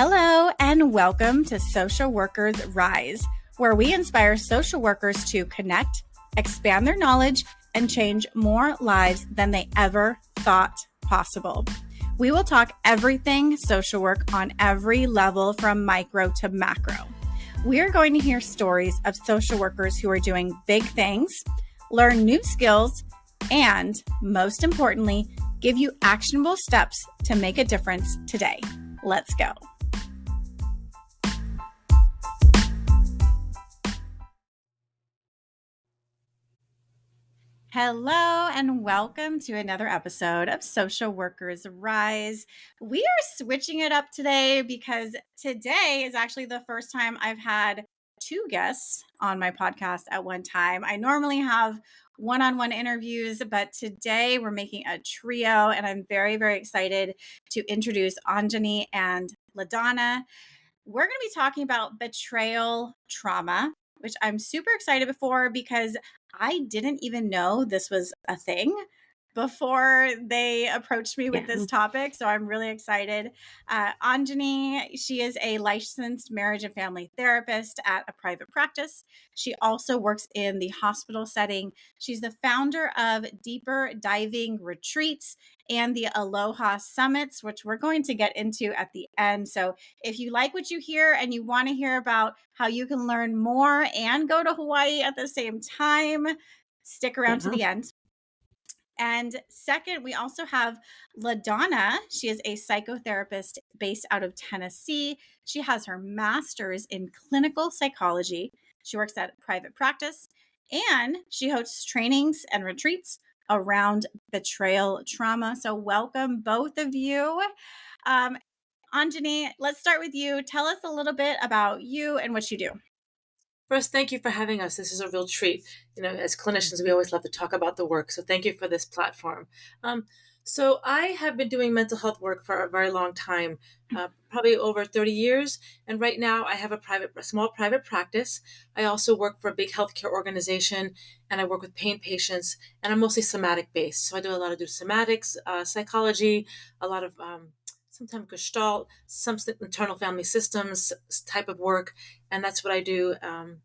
Hello, and welcome to Social Workers Rise, where we inspire social workers to connect, expand their knowledge, and change more lives than they ever thought possible. We will talk everything social work on every level from micro to macro. We are going to hear stories of social workers who are doing big things, learn new skills, and most importantly, give you actionable steps to make a difference today. Let's go. Hello, and welcome to another episode of Social Workers Rise. We are switching it up today because today is actually the first time I've had two guests on my podcast at one time. I normally have one-on-one interviews, but today we're making a trio, and I'm very, very excited to introduce Anjani and LaDonna. We're going to be talking about betrayal trauma, which I'm super excited for because I didn't even know this was a thing before they approached me with this topic. So I'm really excited. Anjani, she is a licensed marriage and family therapist at a private practice. She also works in the hospital setting. She's the founder of Deeper Diving Retreats and the Aloha Summits, which we're going to get into at the end. So if you like what you hear and you want to hear about how you can learn more and go to Hawaii at the same time, stick around to the end. And second, we also have LaDonna. She is a psychotherapist based out of Tennessee. She has her master's in clinical psychology. She works at private practice, and she hosts trainings and retreats around betrayal trauma. So welcome, both of you. Anjani, let's start with you. Tell us a little bit about you and what you do. First, thank you for having us. This is a real treat. You know, as clinicians, we always love to talk about the work. So thank you for this platform. So I have been doing mental health work for a very long time, probably over 30 years. And right now I have a small private practice. I also work for a big healthcare organization, and I work with pain patients, and I'm mostly somatic based. So I do a lot of somatics, psychology, a lot of sometimes Gestalt, some internal family systems type of work. And that's what I do. And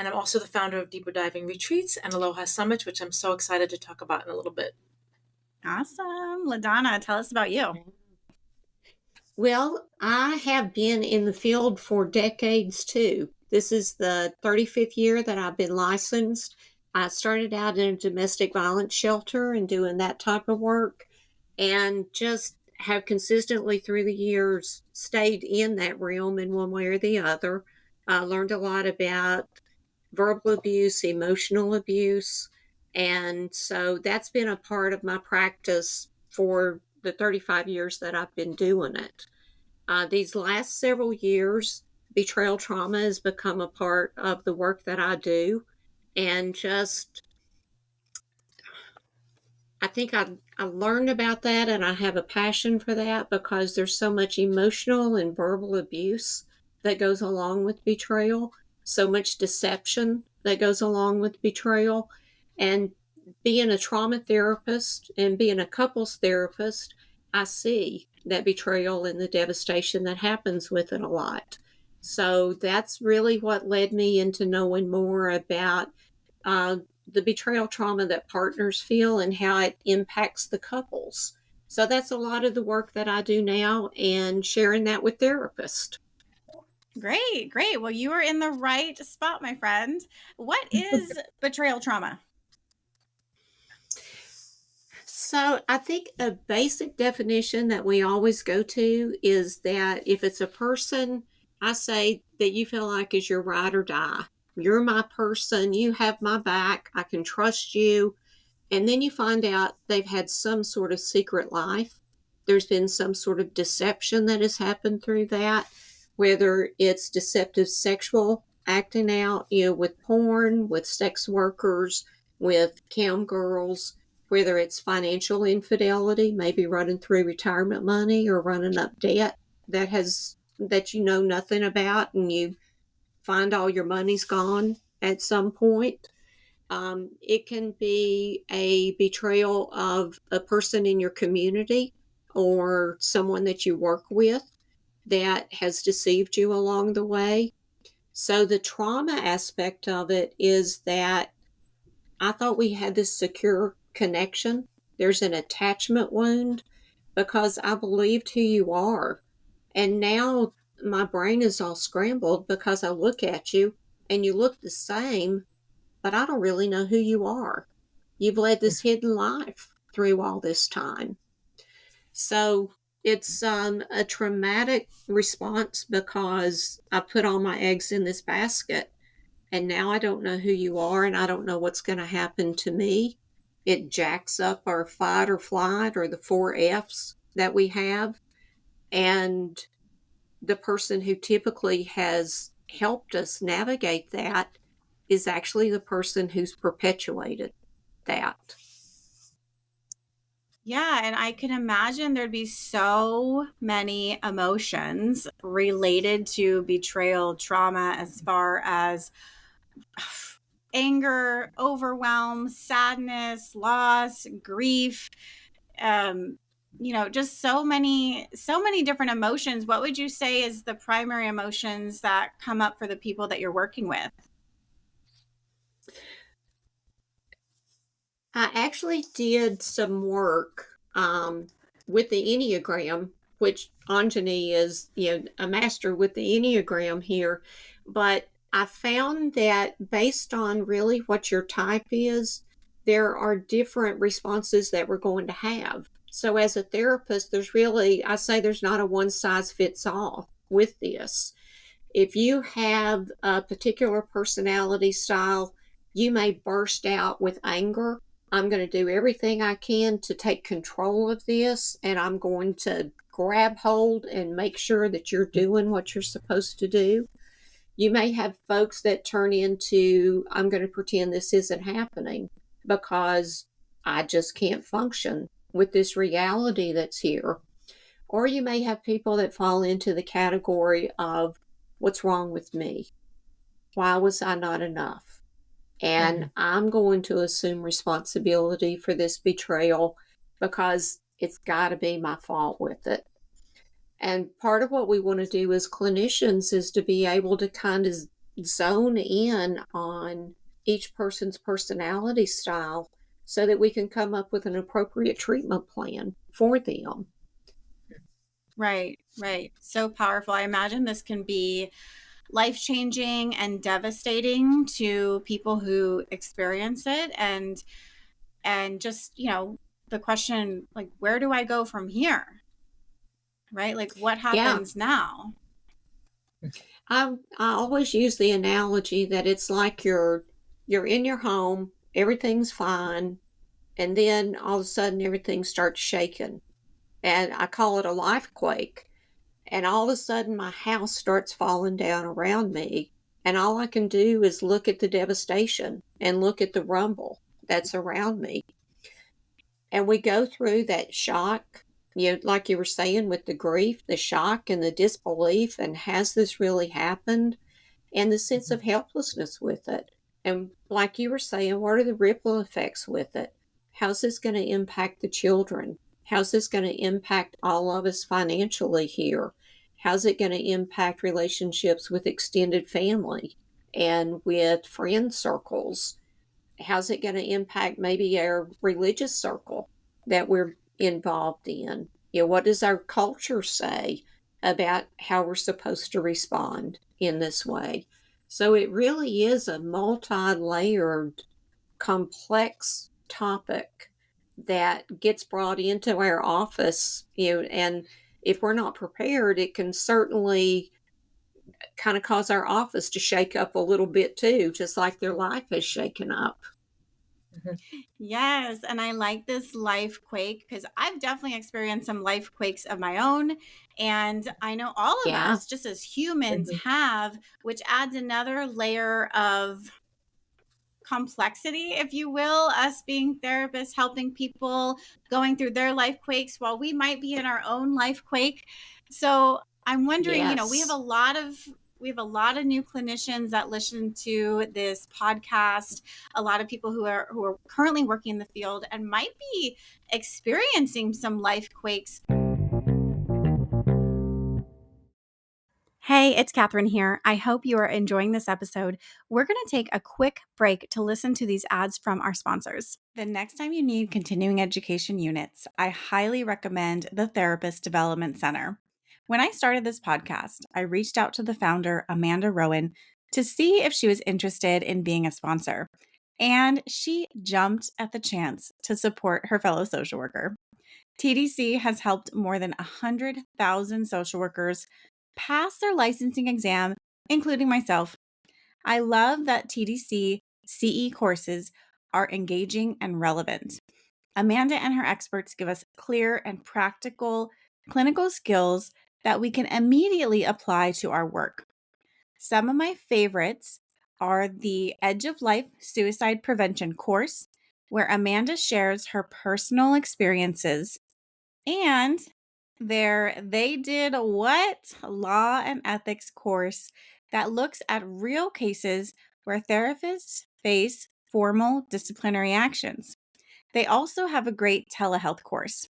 I'm also the founder of Deeper Diving Retreats and Aloha Summits, which I'm so excited to talk about in a little bit. Awesome. LaDonna, tell us about you. Well, I have been in the field for decades too. This is the 35th year that I've been licensed. I started out in a domestic violence shelter and doing that type of work, and just have consistently through the years stayed in that realm in one way or the other. I learned a lot about verbal abuse, emotional abuse, and so that's been a part of my practice for the 35 years that I've been doing it. These last several years, betrayal trauma has become a part of the work that I do, and just I think I learned about that, and I have a passion for that because there's so much emotional and verbal abuse that goes along with betrayal, so much deception that goes along with betrayal. And being a trauma therapist and being a couples therapist, I see that betrayal and the devastation that happens with it a lot. So that's really what led me into knowing more about the betrayal trauma that partners feel and how it impacts the couples. So that's a lot of the work that I do now, and sharing that with therapists. Great, great. Well, you are in the right spot, my friend. What is betrayal trauma? So I think a basic definition that we always go to is that if it's a person, I say that you feel like is your ride or die. You're my person, you have my back, I can trust you. And then you find out they've had some sort of secret life. There's been some sort of deception that has happened through that, whether it's deceptive sexual acting out, with porn, with sex workers, with cam girls, whether it's financial infidelity, maybe running through retirement money or running up debt that you know nothing about, and you find all your money's gone at some point. It can be a betrayal of a person in your community or someone that you work with. that has deceived you along the way. So the trauma aspect of it is that I thought we had this secure connection. There's an attachment wound because I believed who you are. And now my brain is all scrambled because I look at you and you look the same, but I don't really know who you are. You've led this hidden life through all this time. So it's a traumatic response because I put all my eggs in this basket and now I don't know who you are and I don't know what's going to happen to me. It jacks up our fight or flight or the 4 F's that we have. And the person who typically has helped us navigate that is actually the person who's perpetuated that. Yeah, and I can imagine there'd be so many emotions related to betrayal trauma as far as anger, overwhelm, sadness, loss, grief, just so many different emotions. What would you say is the primary emotions that come up for the people that you're working with? I actually did some work with the Enneagram, which Anjani is, a master with the Enneagram here. But I found that based on really what your type is, there are different responses that we're going to have. So as a therapist, I say there's not a one size fits all with this. If you have a particular personality style, you may burst out with anger. I'm going to do everything I can to take control of this, and I'm going to grab hold and make sure that you're doing what you're supposed to do. You may have folks that turn into, I'm going to pretend this isn't happening because I just can't function with this reality that's here. Or you may have people that fall into the category of, what's wrong with me? Why was I not enough? And I'm going to assume responsibility for this betrayal because it's got to be my fault with it. And part of what we want to do as clinicians is to be able to kind of zone in on each person's personality style so that we can come up with an appropriate treatment plan for them. Right, right. So powerful. I imagine this can be life-changing and devastating to people who experience it, and just, the question, like, where do I go from here? Right? Like, what Yeah, happens now? I always use the analogy that it's like you're in your home, everything's fine, and then all of a sudden everything starts shaking. And I call it a life quake. And all of a sudden my house starts falling down around me. And all I can do is look at the devastation and look at the rumble that's around me. And we go through that shock, like you were saying with the grief, the shock and the disbelief, and has this really happened? And the sense of helplessness with it. And like you were saying, what are the ripple effects with it? How's this going to impact the children? How's this going to impact all of us financially here? How's it going to impact relationships with extended family and with friend circles? How's it going to impact maybe our religious circle that we're involved in? What does our culture say about how we're supposed to respond in this way? So it really is a multi-layered, complex topic that gets brought into our office, and if we're not prepared, it can certainly kind of cause our office to shake up a little bit too, just like their life has shaken up. Yes, and I like this life quake because I've definitely experienced some life quakes of my own. And I know all of Yeah, us, just as humans, have, which adds another layer of complexity, if you will, us being therapists, helping people going through their life quakes while we might be in our own life quake. So I'm wondering, yes. we have a lot of new clinicians that listen to this podcast, a lot of people who are currently working in the field and might be experiencing some life quakes. Hey, it's Catherine here. I hope you are enjoying this episode. We're going to take a quick break to listen to these ads from our sponsors. The next time you need continuing education units, I highly recommend the Therapist Development Center. When I started this podcast, I reached out to the founder, Amanda Rowan, to see if she was interested in being a sponsor. And she jumped at the chance to support her fellow social worker. TDC has helped more than 100,000 social workers pass their licensing exam, including myself. I love that TDC CE courses are engaging and relevant. Amanda and her experts give us clear and practical clinical skills that we can immediately apply to our work. Some of my favorites are the Edge of Life Suicide Prevention course, where Amanda shares her personal experiences, and their They Did What? Law and Ethics course that looks at real cases where therapists face formal disciplinary actions. They also have a great telehealth course.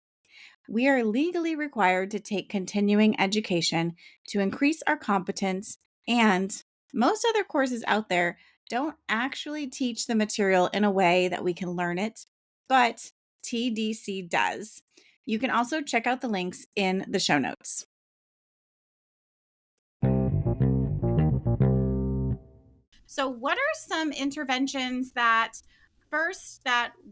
We are legally required to take continuing education to increase our competence, and most other courses out there don't actually teach the material in a way that we can learn it, but TDC does. You can also check out the links in the show notes. So, what are some interventions that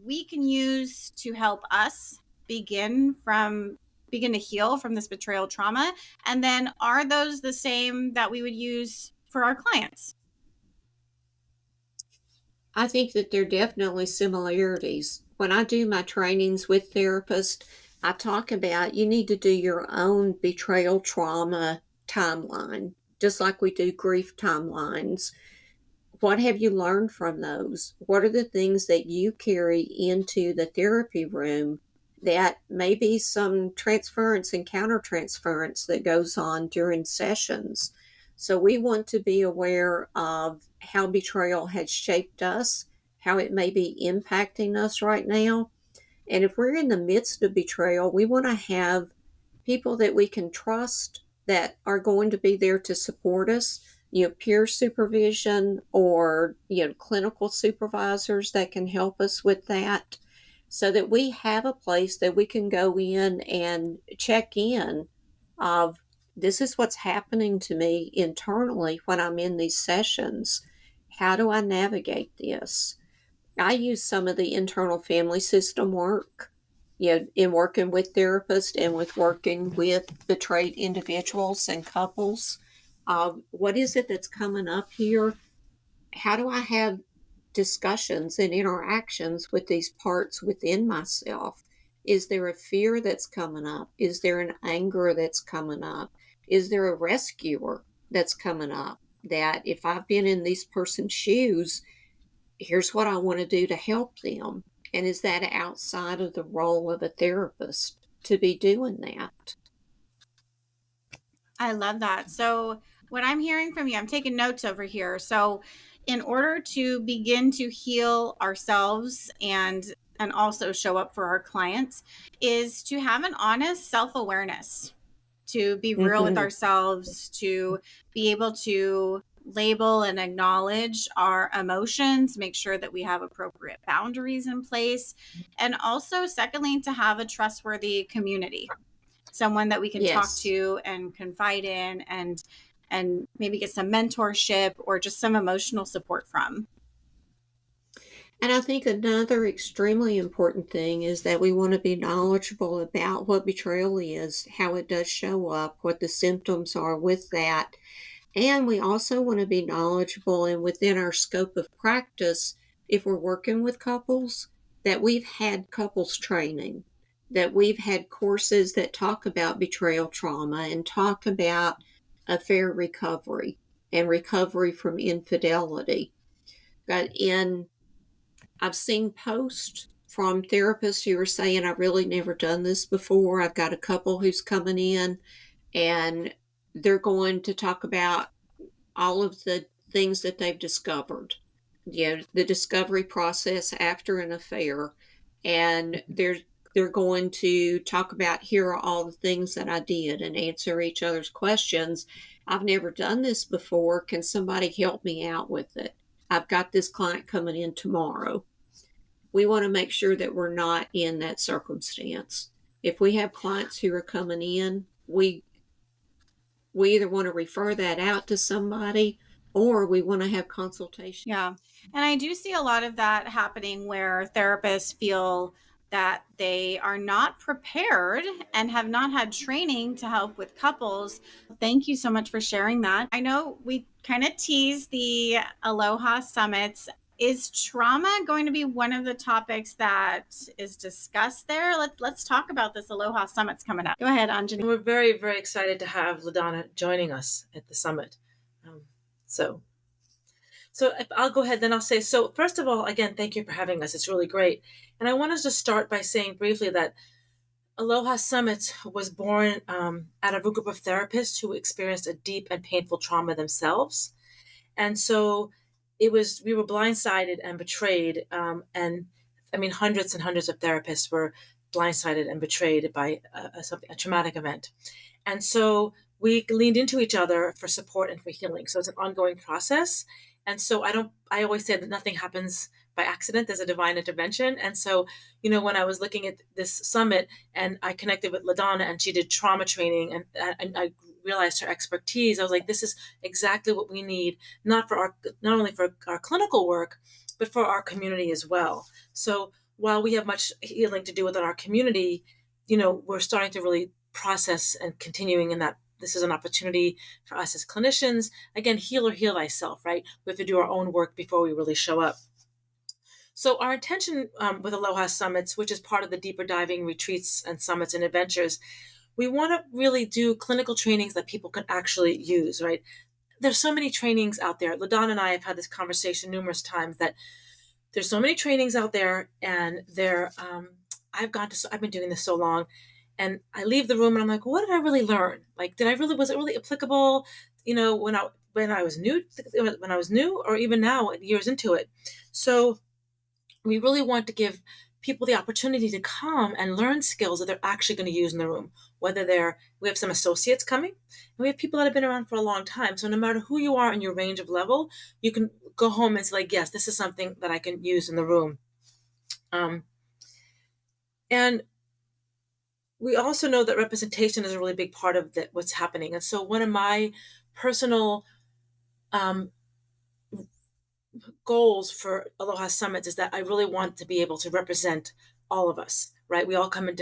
we can use to help us begin to heal from this betrayal trauma? And then are those the same that we would use for our clients? I think that there are definitely similarities. When I do my trainings with therapists, I talk about you need to do your own betrayal trauma timeline, just like we do grief timelines. What have you learned from those? What are the things that you carry into the therapy room that may be some transference and countertransference that goes on during sessions? So we want to be aware of how betrayal has shaped us, how it may be impacting us right now. And if we're in the midst of betrayal, we want to have people that we can trust that are going to be there to support us, peer supervision or, clinical supervisors that can help us with that, so that we have a place that we can go in and check in of this is what's happening to me internally when I'm in these sessions. How do I navigate this? I use some of the internal family system work, in working with therapists and with working with betrayed individuals and couples. What is it that's coming up here? How do I have discussions and interactions with these parts within myself? Is there a fear that's coming up? Is there an anger that's coming up? Is there a rescuer that's coming up that if I've been in this person's shoes, here's what I want to do to help them? And is that outside of the role of a therapist to be doing that? I love that. So, what I'm hearing from you, I'm taking notes over here. So, in order to begin to heal ourselves and also show up for our clients, is to have an honest self-awareness, to be real with Mm-hmm. ourselves, to be able to label and acknowledge our emotions, make sure that we have appropriate boundaries in place, and also secondly to have a trustworthy community, someone that we can talk Yes. to and confide in and maybe get some mentorship or just some emotional support from. And I think another extremely important thing is that we want to be knowledgeable about what betrayal is, how it does show up, what the symptoms are with that. And we also want to be knowledgeable and within our scope of practice, if we're working with couples, that we've had couples training, that we've had courses that talk about betrayal trauma and talk about affair recovery and recovery from infidelity. But I've seen posts from therapists who are saying, I've really never done this before. I've got a couple who's coming in and they're going to talk about all of the things that they've discovered, the discovery process after an affair. And they're They're going to talk about, here are all the things that I did, and answer each other's questions. I've never done this before. Can somebody help me out with it? I've got this client coming in tomorrow. We want to make sure that we're not in that circumstance. If we have clients who are coming in, we either want to refer that out to somebody, or we want to have consultation. Yeah. And I do see a lot of that happening where therapists feel that they are not prepared and have not had training to help with couples. Thank you so much for sharing that. I know we kind of teased the Aloha Summits. Is trauma going to be one of the topics that is discussed there? Let's talk about this Aloha Summits coming up. Go ahead, Anjani. We're very, very excited to have LaDonna joining us at the summit. So if I'll go ahead, then I'll say, so first of all, again, thank you for having us. It's really great. And I want us to start by saying briefly that Aloha Summits was born out of a group of therapists who experienced a deep and painful trauma themselves. And so we were blindsided and betrayed. And I mean, hundreds and hundreds of therapists were blindsided and betrayed by a traumatic event. And so we leaned into each other for support and for healing. So it's an ongoing process. And so I always say that nothing happens by accident. There's a divine intervention. And so, when I was looking at this summit and I connected with LaDonna and she did trauma training and I realized her expertise, I was like, this is exactly what we need, not only for our clinical work, but for our community as well. So while we have much healing to do within our community, we're starting to really process and continuing in that. This is an opportunity for us as clinicians. Again, heal or heal thyself, right? We have to do our own work before we really show up. So our intention with Aloha Summits, which is part of the deeper diving retreats and summits and adventures, we want to really do clinical trainings that people can actually use, right? There's so many trainings out there. LaDonna and I have had this conversation numerous times that there's so many trainings out there, and I've been doing this so long, and I leave the room and I'm like, what did I really learn? Like, was it really applicable? When I was new, or even now, years into it. So we really want to give people the opportunity to come and learn skills that they're actually going to use in the room. We have some associates coming, and we have people that have been around for a long time. So no matter who you are in your range of level, you can go home and say, like, yes, this is something that I can use in the room. And we also know that representation is a really big part of what's happening. And so one of my personal goals for Aloha Summits is that I really want to be able to represent all of us, right? We all come from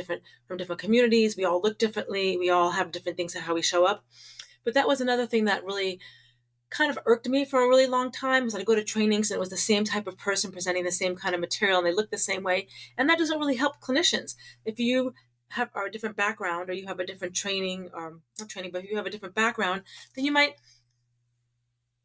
different communities. We all look differently. We all have different things of how we show up. But that was another thing that really kind of irked me for a really long time, was I'd go to trainings and it was the same type of person presenting the same kind of material and they look the same way. And that doesn't really help clinicians. If you are a different background, or you have a different training, not training, but if you have a different background, then you might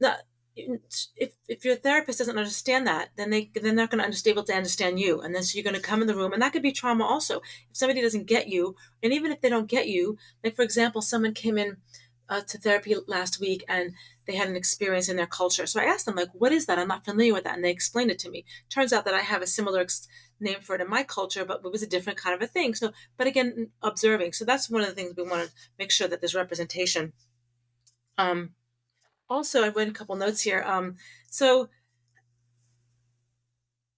not. If your therapist doesn't understand that, then they're not going to be able to understand you, and then so you're going to come in the room, and that could be trauma also. If somebody doesn't get you, and even if they don't get you, like for example, someone came in to therapy last week and they had an experience in their culture. So I asked them, like, what is that? I'm not familiar with that, and they explained it to me. Turns out that I have a similar name for it in my culture, but it was a different kind of a thing. So, but again, observing. So that's one of the things we want to make sure that there's representation. Also, I've read a couple notes here. So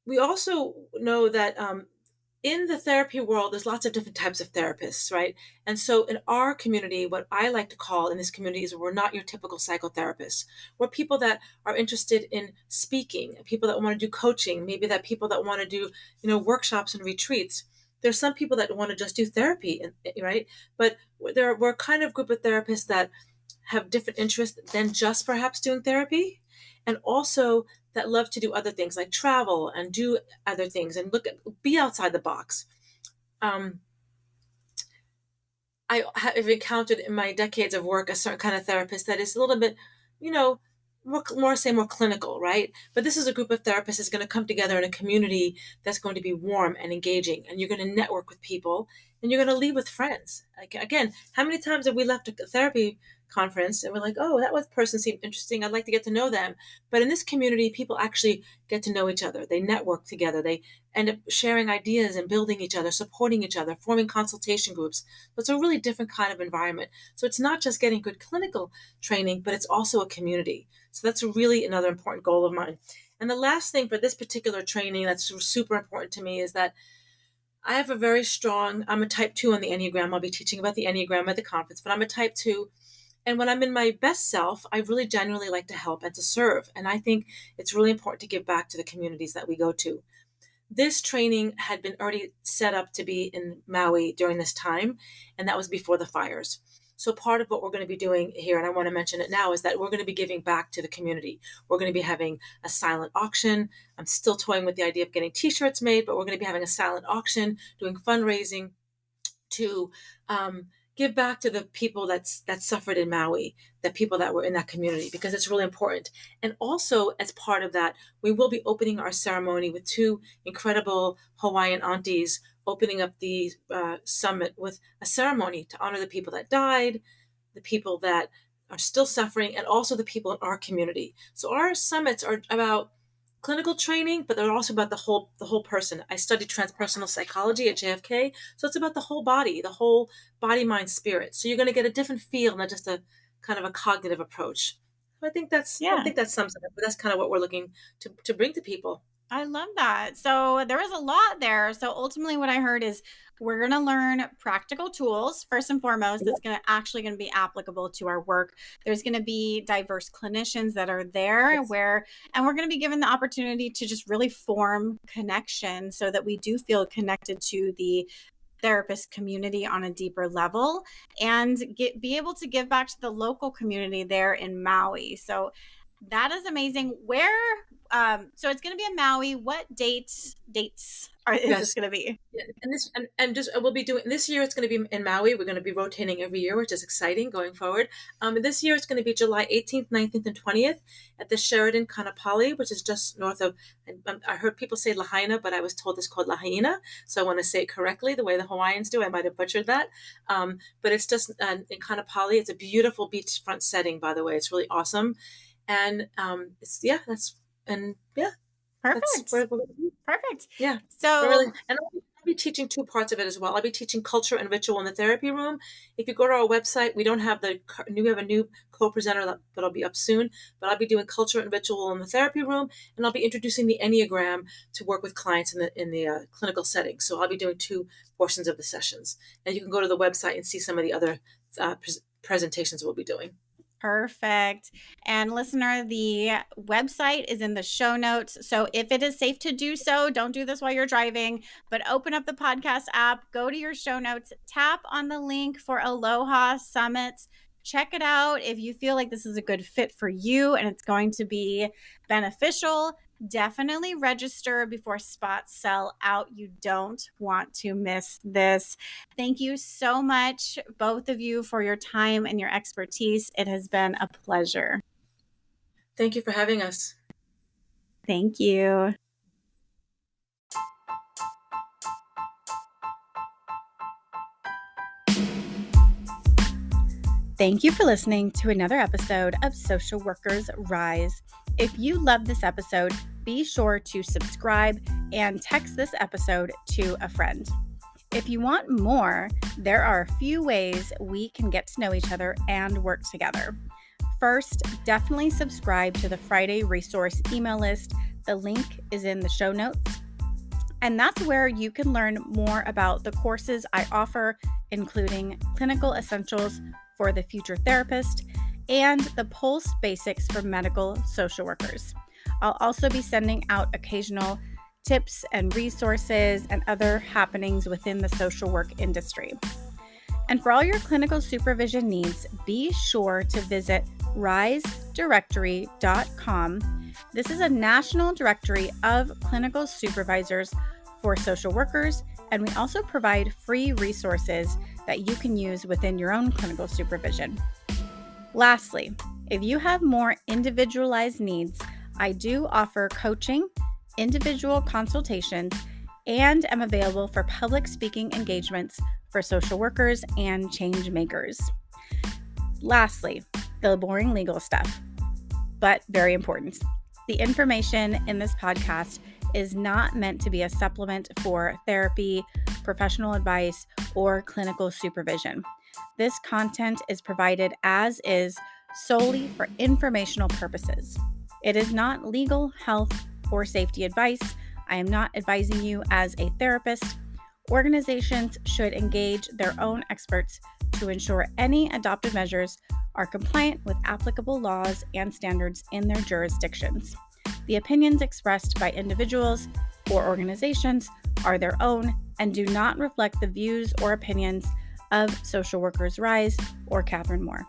we also know that in the therapy world, there's lots of different types of therapists, right? And so in our community, what I like to call in this community is we're not your typical psychotherapists. We're people that are interested in speaking, people that want to do coaching, maybe that people that want to do, workshops and retreats. There's some people that want to just do therapy, right? But we're kind of group of therapists that have different interests than just perhaps doing therapy, and also that love to do other things like travel and do other things and be outside the box. I have encountered in my decades of work a certain kind of therapist that is a little bit, more clinical, right? But this is a group of therapists that's going to come together in a community that's going to be warm and engaging, and you're going to network with people, and you're going to leave with friends. Like, again, how many times have we left a therapy conference and we're like, oh, that was person seemed interesting. I'd like to get to know them. But in this community, people actually get to know each other. They network together. They end up sharing ideas and building each other, supporting each other, forming consultation groups. So it's a really different kind of environment. So it's not just getting good clinical training, but it's also a community. So that's really another important goal of mine. And the last thing for this particular training that's super important to me is that I have I'm a type 2 on the Enneagram. I'll be teaching about the Enneagram at the conference, but I'm a type 2. And when I'm in my best self, I really genuinely like to help and to serve. And I think it's really important to give back to the communities that we go to. This training had been already set up to be in Maui during this time, and that was before the fires. So part of what we're going to be doing here, and I want to mention it now, is that we're going to be giving back to the community. We're going to be having a silent auction. I'm still toying with the idea of getting t-shirts made, but we're going to be having a silent auction, doing fundraising to give back to the people that suffered in Maui, the people that were in that community, because it's really important. And also, as part of that, we will be opening our ceremony with 2 incredible Hawaiian aunties opening up the summit with a ceremony to honor the people that died, the people that are still suffering, and also the people in our community. So our summits are about clinical training, but they're also about the whole person. I studied transpersonal psychology at JFK, so it's about the whole body, mind, spirit. So you're going to get a different feel, not just a kind of a cognitive approach. So I think that sums it up. But that's kind of what we're looking to bring to people. I love that. So there was a lot there. So ultimately what I heard is we're going to learn practical tools first and foremost that's going to be applicable to our work. There's going to be diverse clinicians that are there and we're going to be given the opportunity to just really form connection so that we do feel connected to the therapist community on a deeper level and be able to give back to the local community there in Maui. So that is amazing. So it's going to be in Maui. What dates is this going to be? Yeah, we'll be doing this year. It's going to be in Maui. We're going to be rotating every year, which is exciting going forward. This year it's going to be July 18th, 19th, and 20th at the Sheraton Kanapali, which is just north of. I heard people say Lahaina, but I was told it's called Lahaina, so I want to say it correctly the way the Hawaiians do. I might have butchered that, but it's just in Kanapali. It's a beautiful beachfront setting, by the way. It's really awesome. And Perfect. Perfect. Yeah. So, and I'll be teaching 2 parts of it as well. I'll be teaching culture and ritual in the therapy room. If you go to our website, we have a new co-presenter that'll be up soon, but I'll be doing culture and ritual in the therapy room, and I'll be introducing the Enneagram to work with clients in the clinical setting. So I'll be doing 2 portions of the sessions, and you can go to the website and see some of the other presentations we'll be doing. Perfect. And listener, the website is in the show notes. So if it is safe to do so, don't do this while you're driving, but open up the podcast app, go to your show notes, tap on the link for Aloha Summits. Check it out. If you feel like this is a good fit for you and it's going to be beneficial, definitely register before spots sell out. You don't want to miss this. Thank you so much, both of you, for your time and your expertise. It has been a pleasure. Thank you for having us. Thank you. Thank you for listening to another episode of Social Workers Rise. If you love this episode, be sure to subscribe and text this episode to a friend. If you want more, there are a few ways we can get to know each other and work together. First, definitely subscribe to the Friday resource email list. The link is in the show notes. And that's where you can learn more about the courses I offer, including Clinical Essentials for the Future Therapist and the Pulse Basics for Medical Social Workers. I'll also be sending out occasional tips and resources and other happenings within the social work industry. And for all your clinical supervision needs, be sure to visit risedirectory.com. This is a national directory of clinical supervisors for social workers, and we also provide free resources that you can use within your own clinical supervision. Lastly, if you have more individualized needs, I do offer coaching, individual consultations, and am available for public speaking engagements for social workers and change makers. Lastly, the boring legal stuff, but very important. The information in this podcast is not meant to be a supplement for therapy, professional advice, or clinical supervision. This content is provided as is solely for informational purposes. It is not legal, health, or safety advice. I am not advising you as a therapist. Organizations should engage their own experts to ensure any adopted measures are compliant with applicable laws and standards in their jurisdictions. The opinions expressed by individuals or organizations are their own and do not reflect the views or opinions of Social Workers Rise or Catherine Moore.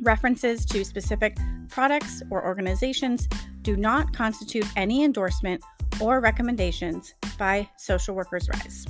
References to specific products or organizations do not constitute any endorsement or recommendations by Social Workers Rise.